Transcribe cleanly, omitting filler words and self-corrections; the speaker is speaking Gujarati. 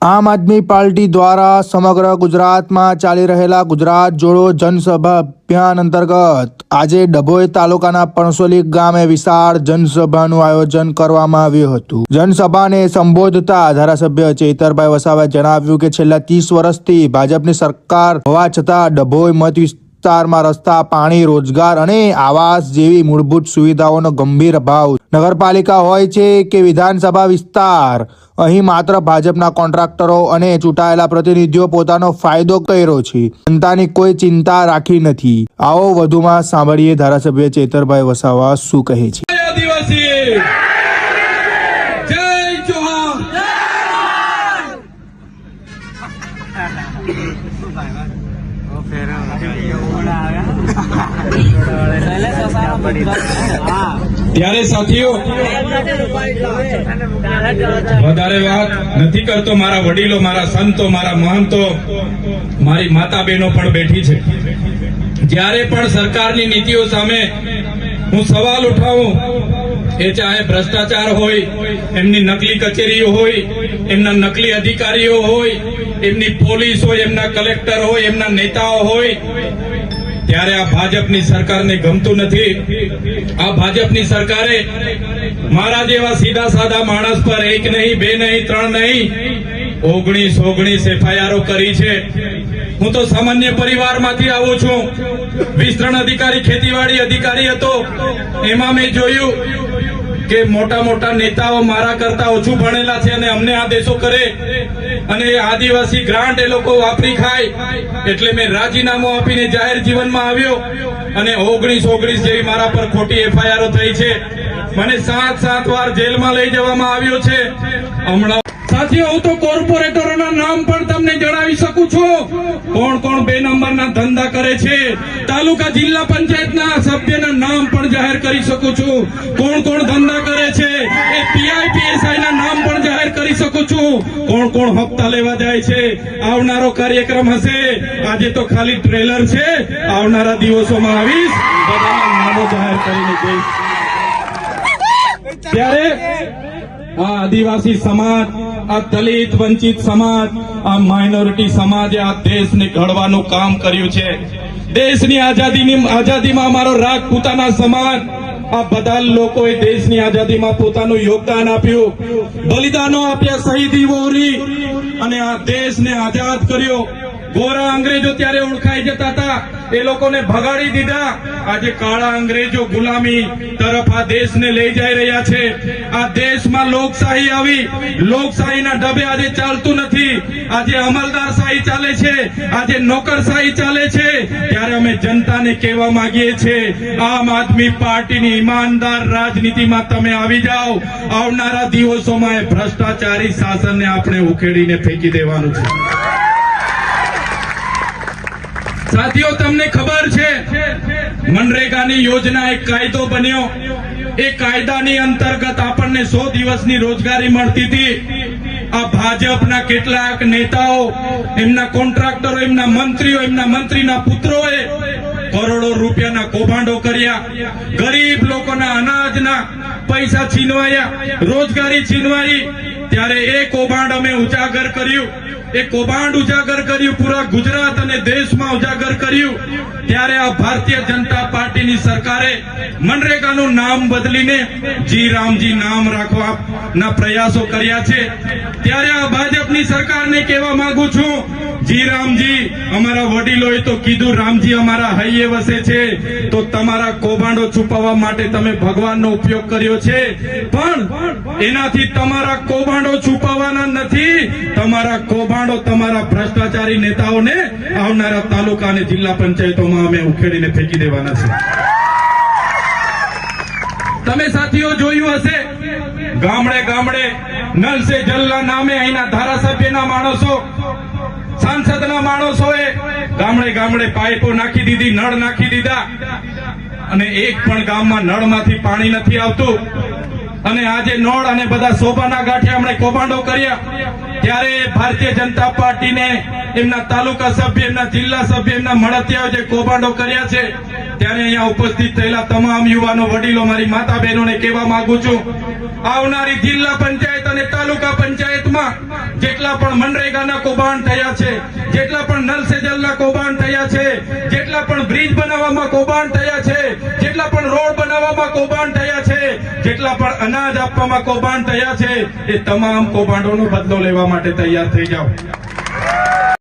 આમ આદમી પાર્ટી દ્વારા સમગ્ર ગુજરાતમાં ચાલી રહેલા ગુજરાત જોડો જનસભા અભિયાન અંતર્ગત આજે ડભોઈ તાલુકાના પણસોલી ગામે વિશાળ જનસભાનું આયોજન કરવામાં આવ્યું હતું। જનસભાને સંબોધતા ધારાસભ્ય ચેતરભાઈ વસાવાએ જણાવ્યું કે છેલ્લા 30 વર્ષથી ભાજપની સરકાર હોવા છતાં ડભોઈ મત વિસ્તારમાં રસ્તા, પાણી, રોજગાર અને આવાસ જેવી મૂળભૂત સુવિધાઓનો ગંભીર અભાવ। નગરપાલિકા હોય છે કે વિધાનસભા વિસ્તાર, અહીં માત્ર ભાજપના કોન્ટ્રાક્ટરો અને ચૂંટાયેલા પ્રતિનિધિઓ પોતાનો ફાયદો કર્યો છે, જનતાની કોઈ ચિંતા રાખી નથી। આવો વધુમાં સાંભળીએ ધારાસભ્ય ચેતરભાઈ વસાવા શું કહે છે। ત્યારે સાથીઓ વધારે વાત નથી કરતો। મારા વડીલો, મારા સંતો, મારા મહંતો, મારી માતા બહેનો પણ બેઠી છે। જ્યારે પણ સરકારની નીતિઓ સામે હું સવાલ ઉઠાવું, એ ચાહે ભ્રષ્ટાચાર હોય, એમની નકલી કચેરીઓ હોય, એમના નકલી અધિકારીઓ હોય, એમની પોલીસ હોય, એમના કલેક્ટર હોય, એમના નેતાઓ હોય, ત્યારે આ ભાજપની સરકારને ગમતું નથી। આ ભાજપની સરકારે મારા જેવા સીધા સાદા માણસ પર 1 નહીં, 2 નહીં, 3 નહીં, 19 એફઆઈઆરો કરી છે। હું તો સામાન્ય પરિવારમાંથી આવું છું। વિસ્તરણ અધિકારી, ખેતીવાડી અધિકારી હતો। એમાં મેં જોયું કે મોટા મોટા નેતાઓ મારા કરતા ઓછું ભણેલા છે અને અમને આદેશો કરે અને આદિવાસી ગ્રાન્ટ એ લોકો વાપરી ખાય, એટલે મેં રાજીનામું આપીને જાહેર જીવનમાં આવ્યો અને 19 જેવી મારા પર ખોટી એફઆઈઆરો થઈ છે। મને 7 વાર જેલમાં લઈ જવામાં આવ્યો છે। હમણાં સાથીઓ, હું તો કોર્પોરેટરોના નામ પણ તમને જણાવી શકું છું, કોણ કોણ 2 નંબરના ધંધા કરે છે। તાલુકા જિલ્લા પંચાયતના સભ્યના નામ પણ જાહેર કરી શકું છું, કોણ કોણ ધંધા કરે છે। એ પીઆઈ પીએસઆઈ ના નામ પણ જાહેર કરી શકું છું, કોણ કોણ હપ્તા લેવા જાય છે। આવનારો કાર્યક્રમ હશે, આજે તો ખાલી ટ્રેલર છે, આવનારા દિવસોમાં આવીશ, બધાના નામો જાહેર કરીને જઈશ। ત્યારે આ આદિવાસી સમાજ, આ દલિત વંચિત સમાજ, આ માઇનોરિટી સમાજે આ દેશને ઘડવાનું કામ કર્યું છે। દેશની આઝાદીમાં અમારો રાજપૂતાના સમાજ, આ બધા લોકોએ દેશની આઝાદીમાં પોતાનું યોગદાન આપ્યું, બલિદાનો આપ્યા, શહીદીઓ ઓરી અને આ દેશને આઝાદ કર્યો। ગોરા અંગ્રેજો ત્યારે ઓળખાઈ જતા હતા, એ લોકોને ભગાડી દીધા। આજે કાળા અંગ્રેજો ગુલામી તરફ આ દેશને લઈ જઈ રહ્યા છે। આ દેશમાં લોકશાહી આવી, લોકશાહીના ઢબે આજે ચાલતું નથી। આજે અમલદારશાહી ચાલે છે, આજે નોકરશાહી ચાલે છે। ત્યારે અમે જનતાને કહેવા માંગીએ છીએ, આમ આદમી પાર્ટીની ઈમાનદાર રાજનીતિમાં તમે આવી જાઓ। આવનારા દિવસોમાં એ ભ્રષ્ટાચારી શાસનને આપણે ઉખેડીને ફેંકી દેવાનું છે। સાથીઓ, તમને ખબર છે મનરેગાની યોજના એક કાયદો બન્યો। એ કાયદાની અંતર્ગત આપણને 100 દિવસની રોજગારી મળતી હતી। આ ભાજપના કેટલાક નેતાઓ, એમના કોન્ટ્રાક્ટરો, એમના મંત્રીઓ, એમના મંત્રીના પુત્રોએ કરોડો રૂપિયાના કૌભાંડો કર્યા। ગરીબ લોકોના અનાજના પૈસા છીનવાયા, રોજગારી છીનવાઈ। ત્યારે એ કૌભાંડ અમે ઉજાગર કર્યું, એ કૌભાંડ ઉજાગર કર્યું, પૂરા ગુજરાત અને દેશમાં ઉજાગર કર્યું। ત્યારે આ ભારતીય જનતા પાર્ટીની સરકારે મનરેગાનું નામ બદલીને જી રામજી નામ રાખવાના પ્રયાસો કર્યા છે। ત્યારે આ ભાજપની સરકારને કહેવા માંગુ છું, જી રામજી, અમારા વડીલોએ તો કીધું, રામજી અમારા હૈયે વસે છે, તો તમારા કૌભાંડો છુપાવવા માટે તમે ભગવાનનો ઉપયોગ કર્યો છે, પણ એનાથી તમારા કૌભાંડો છુપાવવાના નથી। તમારા કૌભાંડો, તમારા ભ્રષ્ટાચારી નેતાઓને આવનારા તાલુકા અને જિલ્લા પંચાયતોમાં અમે ઉખેડીને ફેંકી દેવાના છે। તમે સાથીઓ જોયું હશે, ગામડે ગામડે નલ સે જલના નામે અહીંના ધારાસભ્યના માણસો, સાંસદના માણસોએ ગામડે ગામડે પાઇપો નાખી દીધી, નળ નાખી દીધા, અને એક પણ ગામમાં નળમાંથી પાણી નથી આવતું। અને આજે નળ અને બધા શોભાના ગાંઠે આપણે કૌભાંડો કર્યા। ત્યારે ભારતીય જનતા પાર્ટીને એમના તાલુકા સભ્ય, એમના જિલ્લા સભ્ય, એમના મળતિયાઓ જે કૌભાંડો કર્યા છે, ત્યારે અહીંયા ઉપસ્થિત થયેલા તમામ યુવાનો, વડીલો, મારી માતા બહેનોને કહેવા માંગુ છું, આવનારી જિલ્લા પંચાયત અને તાલુકા પંચાયતમાં જેટલા પણ મનરેગાના કૌભાંડ થયા છે, જેટલા પણ નલ સે જલના કૌભાંડ થયા છે, જેટલા પણ બ્રિજ બનાવવામાં કૌભાંડ થયા છે, જેટલા પણ રોડ બનાવવામાં કૌભાંડ થયા છે, જેટલા પણ અનાજ આપવામાં કૌભાંડ થયા છે, એ તમામ કૌભાંડોનો બદલો લેવા માટે તૈયાર થઈ જાઓ.